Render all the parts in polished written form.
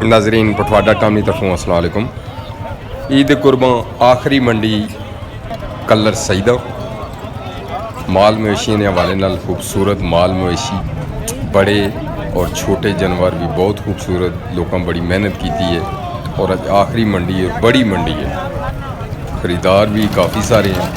नाजरीन पठवाडा टामी तरफों अस्सलाम वालेकुम। ईद कुर्बां आखिरी मंडी कलर सईदा माल मवेशियों के हवाले नाल खूबसूरत माल मवेशी बड़े और छोटे जानवर भी बहुत खूबसूरत लोगों बड़ी मेहनत की है और अज आखिरी मंडी है, बड़ी मंडी है, खरीदार भी काफ़ी सारे हैं।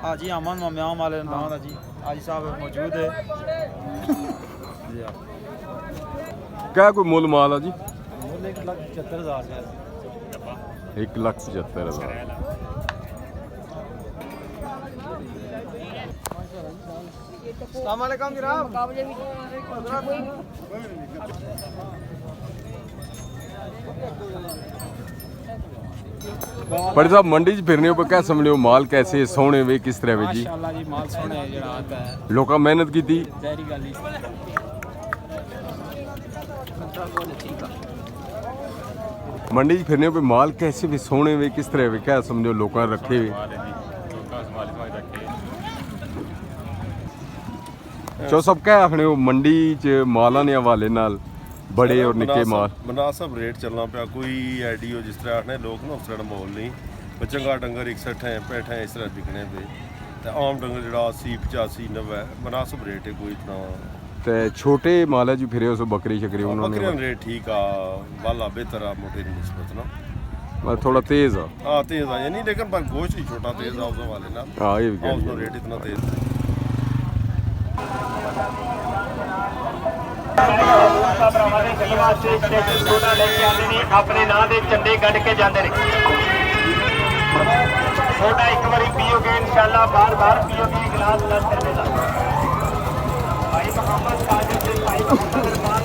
हाँ जी, अमन मम्याम वाले नाम है जी, हाजी साहब मौजूद है। क्या कोई मुल माल है जी? 1,75,000 1,75,000। अस्सलाम वालेकुम जनाब। बड़े साहब मंडी च फिरने पर क्या समझ लो माल कैसे सोने वे किस तरह वे जी? माशाल्लाह जी, माल सोने है जरा आता है। लोका मेहनत की थी जहरी गल मंडी च फिरने पे माल कैसे भी सोने वे किस तरह वे क्या समझो लोका रखे हुए चो सब क्या आखने हो मंडी च मालां ने हवाले नाल बड़े और निके माल मुनासिब रेट चलना पाया कोई आईडी हो जिस तरह आखने लोग ना उस तरह माहौल नहीं चंगा डंगर 61 है 65 है इस तरह बिकने पे ते आम डंगर जो 80 85 90 मुनासिब रेट है कोई इतना ते छोटे माल जो फिरे उस बकरी शकरी उन्होंने बकरियां रेट ठीक आ वाला बेहतर आ मोटे निस्बत ना थोड़ा तेज आ हाँ तेज आ यानी लेकिन पर गोश्त ही छोटा तेज आ उस वाले ना हाँ ये भी कह उसका रेट इतना तेज अपने नां दे झंडे गढ़ के जाते हैं सोडा एक बारी पीओगे इंशाल्लाह बार बार पीओगे गिलास लग भाई मोहम्मद साजिद भाई मोहम्मद इरफान